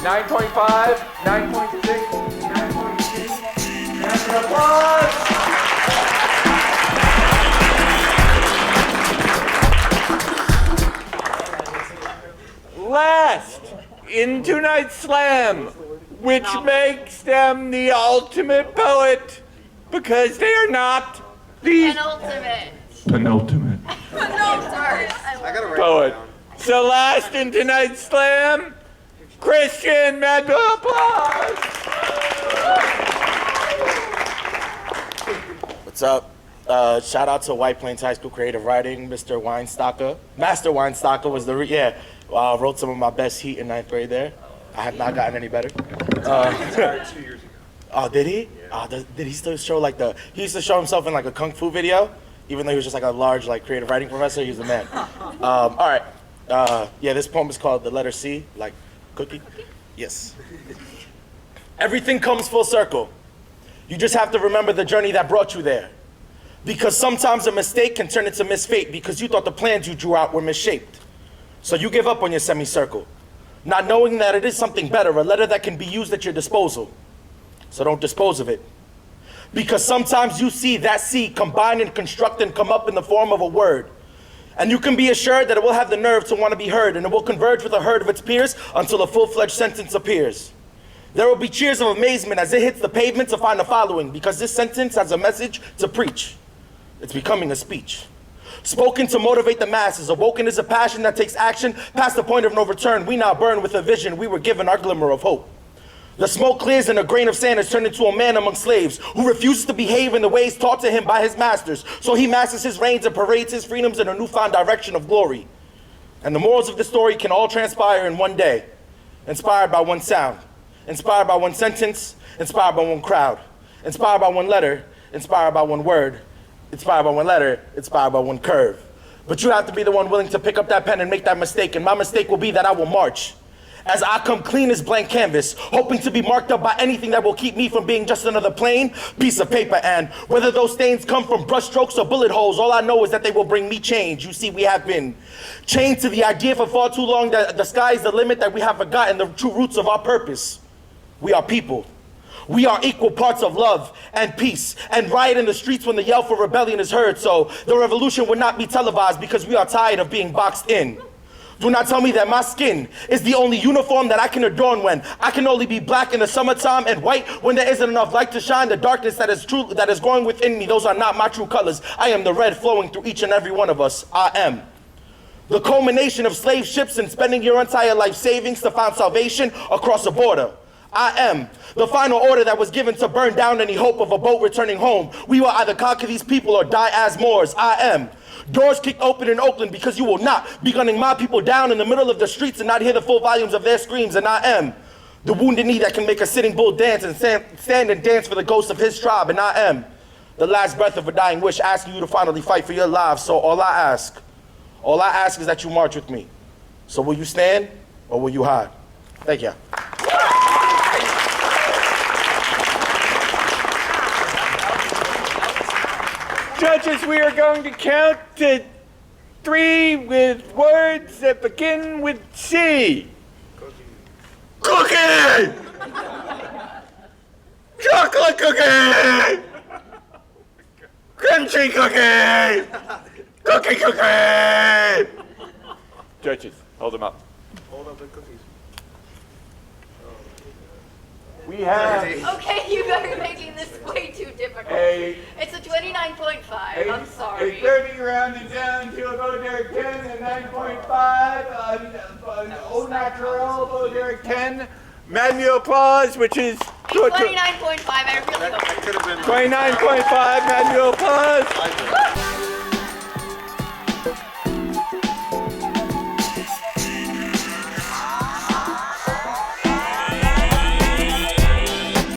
9.5, 9.6, 9.6. Round of applause. Last in tonight's slam, which makes them the ultimate poet, because they are not the penultimate poet. So last in tonight's slam, Christian, mad applause. What's up? Shout out to White Plains High School Creative Writing, Mr. Weinstocker. Master Weinstocker was wrote some of my best heat in 9th grade there. I have not gotten any better. 2 years ago. Oh, did he? Did he still show he used to show himself in like a kung fu video, even though he was just like a large creative writing professor. He was the man. All right. Yeah, this poem is called The Letter C, like cookie. Yes. Everything comes full circle. You just have to remember the journey that brought you there. Because sometimes a mistake can turn into misfate because you thought the plans you drew out were misshaped. So you give up on your semicircle, not knowing that it is something better, a letter that can be used at your disposal. So don't dispose of it. Because sometimes you see that C combine and construct and come up in the form of a word. And you can be assured that it will have the nerve to want to be heard, and it will converge with a herd of its peers until a full-fledged sentence appears. There will be cheers of amazement as it hits the pavement to find the following, because this sentence has a message to preach. It's becoming a speech. Spoken to motivate the masses, awoken is a passion that takes action past the point of no return. We now burn with a vision, we were given our glimmer of hope. The smoke clears and a grain of sand is turned into a man among slaves who refuses to behave in the ways taught to him by his masters. So he masters his reigns and parades his freedoms in a newfound direction of glory. And the morals of the story can all transpire in one day, inspired by one sound, inspired by one sentence, inspired by one crowd, inspired by one letter, inspired by one word, inspired by one letter, inspired by one curve. But you have to be the one willing to pick up that pen and make that mistake, and my mistake will be that I will march as I come clean as blank canvas, hoping to be marked up by anything that will keep me from being just another plain piece of paper. And whether those stains come from brush strokes or bullet holes, all I know is that they will bring me change. You see, we have been chained to the idea for far too long that the sky is the limit, that we have forgotten the true roots of our purpose. We are people. We are equal parts of love and peace, and riot in the streets when the yell for rebellion is heard. So the revolution would not be televised because we are tired of being boxed in. Do not tell me that my skin is the only uniform that I can adorn when I can only be black in the summertime and white when there isn't enough light to shine the darkness that is growing within me. Those are not my true colors. I am the red flowing through each and every one of us. I am the culmination of slave ships and spending your entire life savings to find salvation across a border. I am the final order that was given to burn down any hope of a boat returning home. We will either conquer these people or die as Moors. I am doors kicked open in Oakland because you will not be gunning my people down in the middle of the streets and not hear the full volumes of their screams. And I am the wounded knee that can make a sitting bull dance and stand and dance for the ghost of his tribe. And I am the last breath of a dying wish, asking you to finally fight for your lives. So all I ask is that you march with me. So will you stand or will you hide? Thank you. Judges, we are going to count to 3 with words that begin with C. Cookie! Chocolate cookie! Crunchy cookie! Cookie! Judges, hold them up. Hold up the cookies. We have Okay, you guys are making this way too difficult. It's a 29.5. I'm sorry. A 30 rounded down to a Bo Derek 10 and 9.5. Au Naturel Bo Derek 10. Manual applause, which is 29.5. I really hope. 29.5 manual applause.